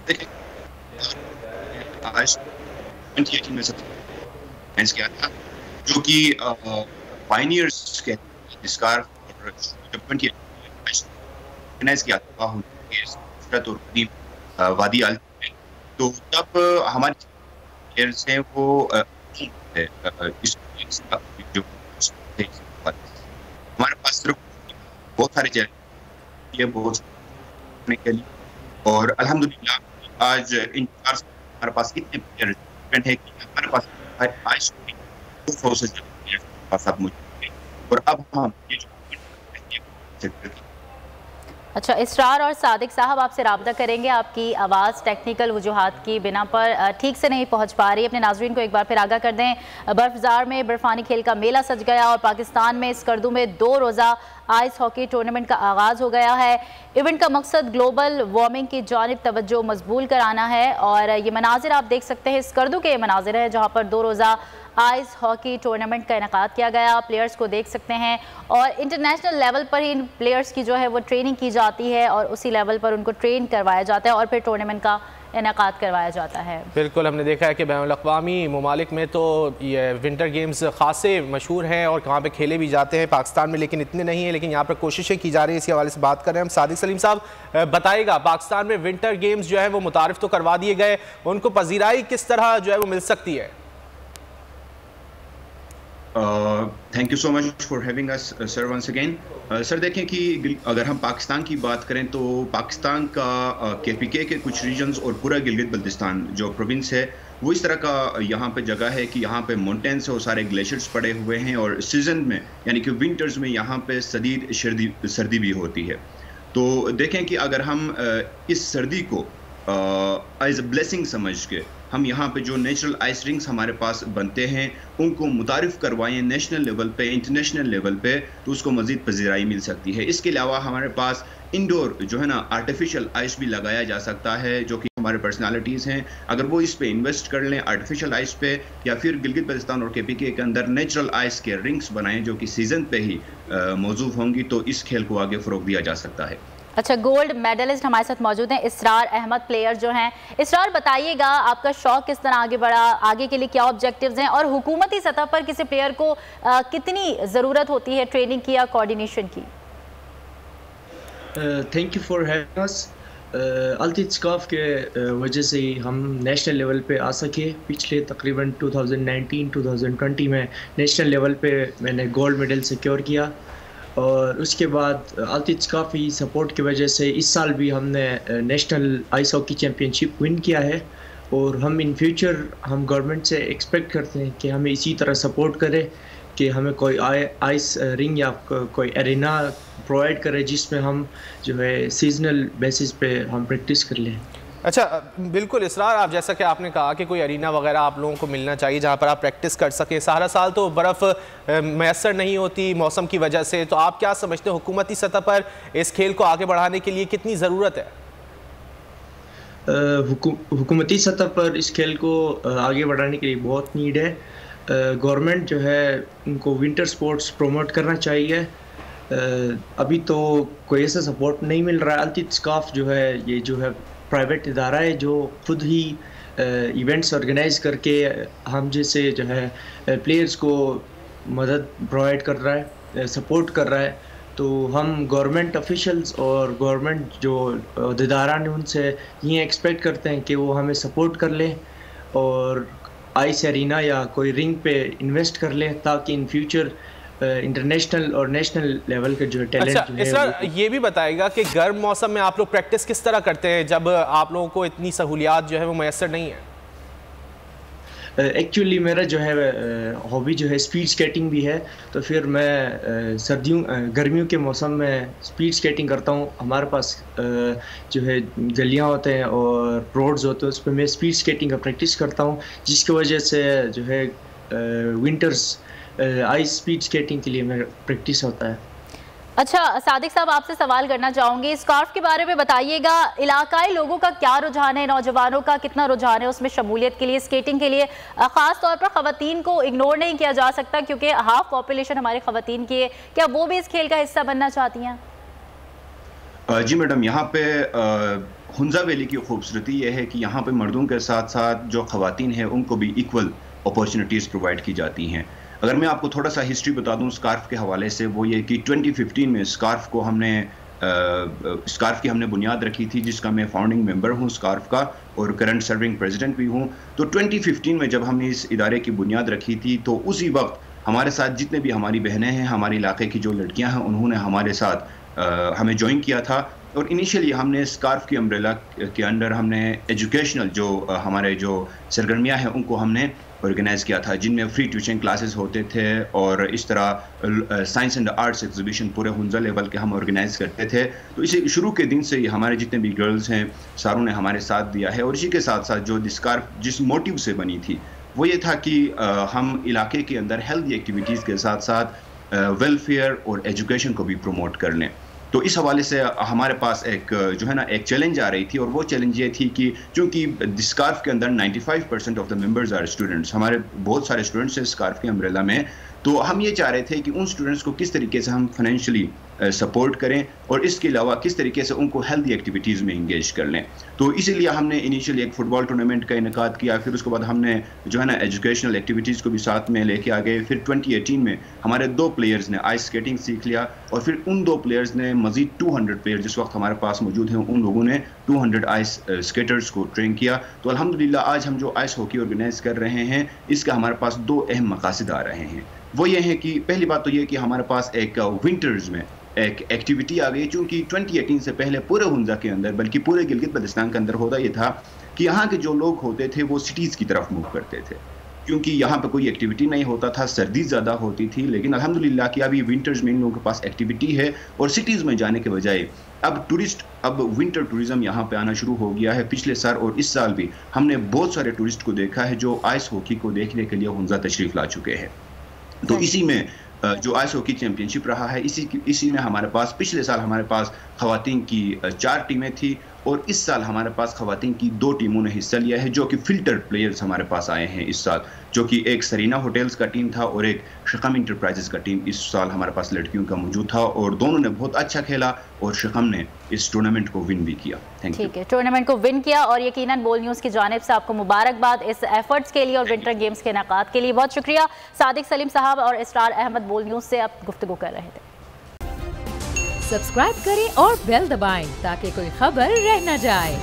دیکھیں آج 2018 میں سب فائنس کیا تھا جو کہ پائنیئرز کے اسکارف اور جب 2018 آرگنائز کیا تھا نصرت اور قدیم وادی عالم میں، تو تب ہمارے پلیئرز ہیں وہ اس جو ہمارے پاس صرف بہت سارے چیلنج بہت سارے کے لیے، اور الحمدللہ آج ان 4 سال ہمارے پاس اتنے پلیئر ہیں کہ ہمارے پاس آج 200 سے زیادہ پلیئر پاس اب موجود ہیں، اور اب ہم یہ جو اچھا، اسرار اور صادق صاحب آپ سے رابطہ کریں گے، آپ کی آواز ٹیکنیکل وجوہات کی بنا پر ٹھیک سے نہیں پہنچ پا رہی. اپنے ناظرین کو ایک بار پھر آگاہ کر دیں، برفزار میں برفانی کھیل کا میلہ سج گیا اور پاکستان میں اسکردو میں 2 روزہ آئس ہاکی ٹورنامنٹ کا آغاز ہو گیا ہے. ایونٹ کا مقصد گلوبل وارمنگ کی جانب توجہ مضبوط کرانا ہے، اور یہ مناظر آپ دیکھ سکتے ہیں اسکردو کے یہ مناظر ہیں جہاں پر 2 روزہ آئس ہاکی ٹورنامنٹ کا انعقاد کیا گیا. پلیئرز کو دیکھ سکتے ہیں اور انٹرنیشنل لیول پر ہی ان پلیئرز کی جو ہے وہ ٹریننگ کی جاتی ہے اور اسی لیول پر ان کو ٹرین کروایا جاتا ہے اور پھر ٹورنامنٹ کا انعقاد کروایا جاتا ہے. بالکل، ہم نے دیکھا ہے کہ بین الاقوامی ممالک میں تو یہ ونٹر گیمز خاصے مشہور ہیں اور وہاں پہ کھیلے بھی جاتے ہیں، پاکستان میں لیکن اتنے نہیں ہیں، لیکن یہاں پر کوششیں کی جا رہی ہیں. اسی حوالے سے بات کر رہے ہیں ہم. صادق سلیم صاحب بتائے گا، پاکستان میں ونٹر گیمز جو ہے وہ متعارف تو کروا دیے گئے، ان کو پذیرائی کس طرح جو ہے وہ مل سکتی ہے؟ Thank you so much for having us sir once again. Sir دیکھیں کہ اگر ہم پاکستان کی بات کریں تو پاکستان کا کے پی کے کچھ ریجنز اور پورا گلگت بلتستان جو پروونس ہے وہ اس طرح کا یہاں پہ جگہ ہے کہ یہاں پہ ماؤنٹینس اور سارے گلیشیئرز پڑے ہوئے ہیں، اور سیزن میں یعنی کہ ونٹرز میں یہاں پہ شدید سردی بھی ہوتی ہے. تو دیکھیں کہ اگر ہم اس سردی کو ایز اے بلیسنگ سمجھ کے ہم یہاں پہ جو نیچرل آئس رنگس ہمارے پاس بنتے ہیں ان کو متعارف کروائیں نیشنل لیول پہ، انٹرنیشنل لیول پہ، تو اس کو مزید پذیرائی مل سکتی ہے. اس کے علاوہ ہمارے پاس انڈور جو ہے نا آرٹیفیشل آئس بھی لگایا جا سکتا ہے، جو کہ ہمارے پرسنالٹیز ہیں اگر وہ اس پہ انویسٹ کر لیں آرٹیفیشل آئس پہ، یا پھر گلگت بلتستان اور کے پی کے اندر نیچرل آئس کے رنگس بنائیں جو کہ سیزن پہ ہی موجود ہوں گی، تو اس کھیل کو آگے فروغ دیا جا سکتا ہے. اچھا، گولڈ میڈلسٹ ہمارے ساتھ موجود ہیں اسرار احمد پلیئر جو ہیں. اسرار بتائیے گا آپ کا شوق کس طرح آگے بڑھا، آگے کے لیے کیا آبجیکٹیوز ہیں، اور حکومتی سطح پر کسی پلیئر کو کتنی ضرورت ہوتی ہے ٹریننگ کی یا کوارڈینیشن کی؟ تھینک یو فار ہیونگ اس. التسقاف کے وجہ سے ہی ہم نیشنل لیول پہ آ سکے. پچھلے تقریباً 2019-2020 میں نیشنل لیول پہ میں نے گولڈ میڈل سیکیور کیا، اور اس کے بعد التسقاف ہی سپورٹ کی وجہ سے اس سال بھی ہم نے نیشنل آئس ہاکی چیمپئن شپ ون کیا ہے، اور ہم ان فیوچر ہم گورنمنٹ سے ایکسپیکٹ کرتے ہیں کہ ہمیں اسی طرح سپورٹ کرے کہ ہمیں کوئی آئس رنگ یا کوئی ارینا پرووائڈ کرے جس میں ہم جو ہے سیزنل بیسس پہ ہم پریکٹس کر لیں. اچھا، بالکل اسرار، آپ جیسا کہ آپ نے کہا کہ کوئی ارینا وغیرہ آپ لوگوں کو ملنا چاہیے جہاں پر آپ پریکٹس کر سکیں. سارا سال تو برف میسر نہیں ہوتی موسم کی وجہ سے، تو آپ کیا سمجھتے ہیں حکومتی سطح پر اس کھیل کو آگے بڑھانے کے لیے کتنی ضرورت ہے؟ حکومتی سطح پر اس کھیل کو آگے بڑھانے کے لیے بہت نیڈ ہے. گورنمنٹ جو ہے ان کو ونٹر سپورٹس پروموٹ کرنا چاہیے. ابھی تو کوئی ایسا سپورٹ نہیں مل رہا ہے. التسقاف جو ہے یہ جو ہے پرائیویٹ ادارہ ہے جو خود ہی ایونٹس آرگنائز کر کے ہم جیسے جو ہے پلیئرز کو مدد پرووائڈ کر رہا ہے، سپورٹ کر رہا ہے. تو ہم گورنمنٹ آفیشلز اور گورنمنٹ جو عہدیداران ہیں ان سے یہ ایکسپیکٹ کرتے ہیں کہ وہ ہمیں سپورٹ کر لیں اور آئس ارینا یا کوئی رنگ پہ انویسٹ کر لیں تاکہ ان فیوچر انٹرنیشنل اور نیشنل لیول کے جو ٹیلنٹ اچھا اسرار، یہ بھی بتائے گا کہ گرم موسم میں آپ لوگ پریکٹس کس طرح کرتے ہیں جب آپ لوگوں کو اتنی سہولیات جو ہے وہ میسر نہیں ہیں؟ ایکچولی میرا جو ہے ہابی جو ہے اسپیڈ اسکیٹنگ بھی ہے، تو پھر میں گرمیوں کے موسم میں اسپیڈ اسکیٹنگ کرتا ہوں. ہمارے پاس جو ہے گلیاں ہوتے ہیں اور روڈز ہوتے ہیں، اس پہ میں اسپیڈ اسکیٹنگ کا پریکٹس کرتا ہوں، جس کی وجہ سے جو ہے ونٹرز آئس اسپیڈ اسکیٹنگ کے لیے میرا پریکٹس ہوتا ہے. اچھا صادق صاحب، آپ سے سوال کرنا چاہوں گی، اسکارف کے بارے میں بتائیے گا، علاقائی لوگوں کا کیا رجحان ہے، نوجوانوں کا کتنا رجحان ہے اس میں شمولیت کے لیے، اسکیٹنگ کے لیے؟ خاص طور پر خواتین کو اگنور نہیں کیا جا سکتا کیونکہ ہاف پاپولیشن ہماری خواتین کی ہے، کیا وہ بھی اس کھیل کا حصہ بننا چاہتی ہیں؟ جی میڈم، یہاں پہ ہنزا ویلی کی خوبصورتی یہ ہے کہ یہاں پہ مردوں کے ساتھ ساتھ جو خواتین ہیں ان کو بھی ایکول اپارچونیٹیز پرووائڈ کی جاتی ہیں. اگر میں آپ کو تھوڑا سا ہسٹری بتا دوں اسکارف کے حوالے سے، وہ یہ کہ 2015 میں اسکارف کی ہم نے بنیاد رکھی تھی، جس کا میں فاؤنڈنگ ممبر ہوں اسکارف کا اور کرنٹ سرونگ پریزیڈنٹ بھی ہوں. تو 2015 میں جب ہم نے اس ادارے کی بنیاد رکھی تھی تو اسی وقت ہمارے ساتھ جتنے بھی ہماری بہنیں ہیں، ہمارے علاقے کی جو لڑکیاں ہیں، انہوں نے ہمارے ساتھ ہمیں جوائن کیا تھا. اور انیشیلی ہم نے اسکارف کی امبریلا کے انڈر ہم نے ایجوکیشنل جو ہمارے جو سرگرمیاں ہیں ان کو ہم نے آرگنائز کیا تھا، جن میں فری ٹیوشن کلاسز ہوتے تھے اور اس طرح سائنس اینڈ آرٹس ایگزیبیشن پورے ہنزا لیول کے ہم آرگنائز کرتے تھے. تو اسی شروع کے دن سے ہی ہمارے جتنے بھی گرلز ہیں ساروں نے ہمارے ساتھ دیا ہے. اور اسی کے ساتھ ساتھ جو اسکارف جس موٹیو سے بنی تھی وہ یہ تھا کہ ہم علاقے کے اندر ہیلتھی ایکٹیویٹیز کے ساتھ ساتھ ویلفیئر اور ایجوکیشن کو بھی پروموٹ کر لیں. تو اس حوالے سے ہمارے پاس ایک جو ہے نا ایک چیلنج آ رہی تھی، اور وہ چیلنج یہ تھی کہ چونکہ اسکارف کے اندر 95% of the members are students, ہمارے بہت سارے اسٹوڈنٹس ہیں اسکارف کے امبریلا میں. تو ہم یہ چاہ رہے تھے کہ ان اسٹوڈنٹس کو کس طریقے سے ہم فائنینشلی سپورٹ کریں اور اس کے علاوہ کس طریقے سے ان کو ہیلتھی ایکٹیویٹیز میں انگیج کر لیں. تو اسی لیے ہم نے انیشیلی ایک فٹ بال ٹورنامنٹ کا انعقاد کیا، پھر اس کے بعد ہم نے جو ہے نا ایجوکیشنل ایکٹیویٹیز کو بھی ساتھ میں لے کے آ گئے. پھر 2018 میں ہمارے 2 پلیئرز نے آئس اسکیٹنگ سیکھ لیا، اور پھر ان 2 پلیئرز نے مزید 200 پلیئر جس وقت ہمارے پاس موجود ہیں ان لوگوں نے 200 آئس اسکیٹرز کو ٹرین کیا. تو الحمدللہ آج ہم جو آئس ہاکی آرگنائز کر رہے ہیں اس کا ہمارے پاس 2 اہم مقاصد آ رہے ہیں. وہ یہ ہے کہ پہلی بات تو یہ کہ ہمارے پاس ایک ونٹرز میں ایک ایکٹیویٹی آ گئی، چونکہ 2018 سے پہلے پورے ہنزا کے اندر بلکہ پورے گلگت بلتستان کے اندر ہوتا یہ تھا کہ یہاں کے جو لوگ ہوتے تھے وہ سٹیز کی طرف موو کرتے تھے، کیونکہ یہاں پہ کوئی ایکٹیویٹی نہیں ہوتا تھا، سردی زیادہ ہوتی تھی. لیکن الحمدللہ کہ ابھی ونٹرز میں ان لوگوں کے پاس ایکٹیویٹی ہے، اور سٹیز میں جانے کے بجائے اب ونٹر ٹورزم یہاں پہ آنا شروع ہو گیا ہے. پچھلے سال اور اس سال بھی ہم نے بہت سارے ٹورسٹ کو دیکھا ہے جو آئس ہاکی کو دیکھنے کے لیے ہنزا تشریف لا چکے ہیں. تو اسی میں جو آئس ہاکی چیمپئن شپ رہا ہے، اسی میں ہمارے پاس پچھلے سال ہمارے پاس خواتین کی 4 ٹیمیں تھی، اور اس سال ہمارے پاس خواتین کی 2 ٹیموں نے حصہ لیا ہے، جو کہ فلٹر پلیئرز ہمارے پاس آئے ہیں اس سال، جو کہ ایک سرینا ہوٹلز کا ٹیم تھا اور ایک شقم انٹرپرائزز کا ٹیم اس سال ہمارے پاس لڑکیوں کا موجود تھا، اور دونوں نے بہت اچھا کھیلا اور شقم نے اس ٹورنامنٹ کو ون بھی کیا. ٹھیک ہے، ٹورنامنٹ کو ون کیا، اور یقیناً بول نیوز کی جانب سے آپ کو مبارکباد اس ایفرٹس کے لیے اور ونٹر گیمز کے انعقاد کے لیے. بہت شکریہ صادق سلیم صاحب اور اسرار احمد بول نیوز سے آپ گفتگو کر رہے تھے. سبسکرائب کریں اور بیل دبائیں تاکہ کوئی خبر رہ نہ جائے.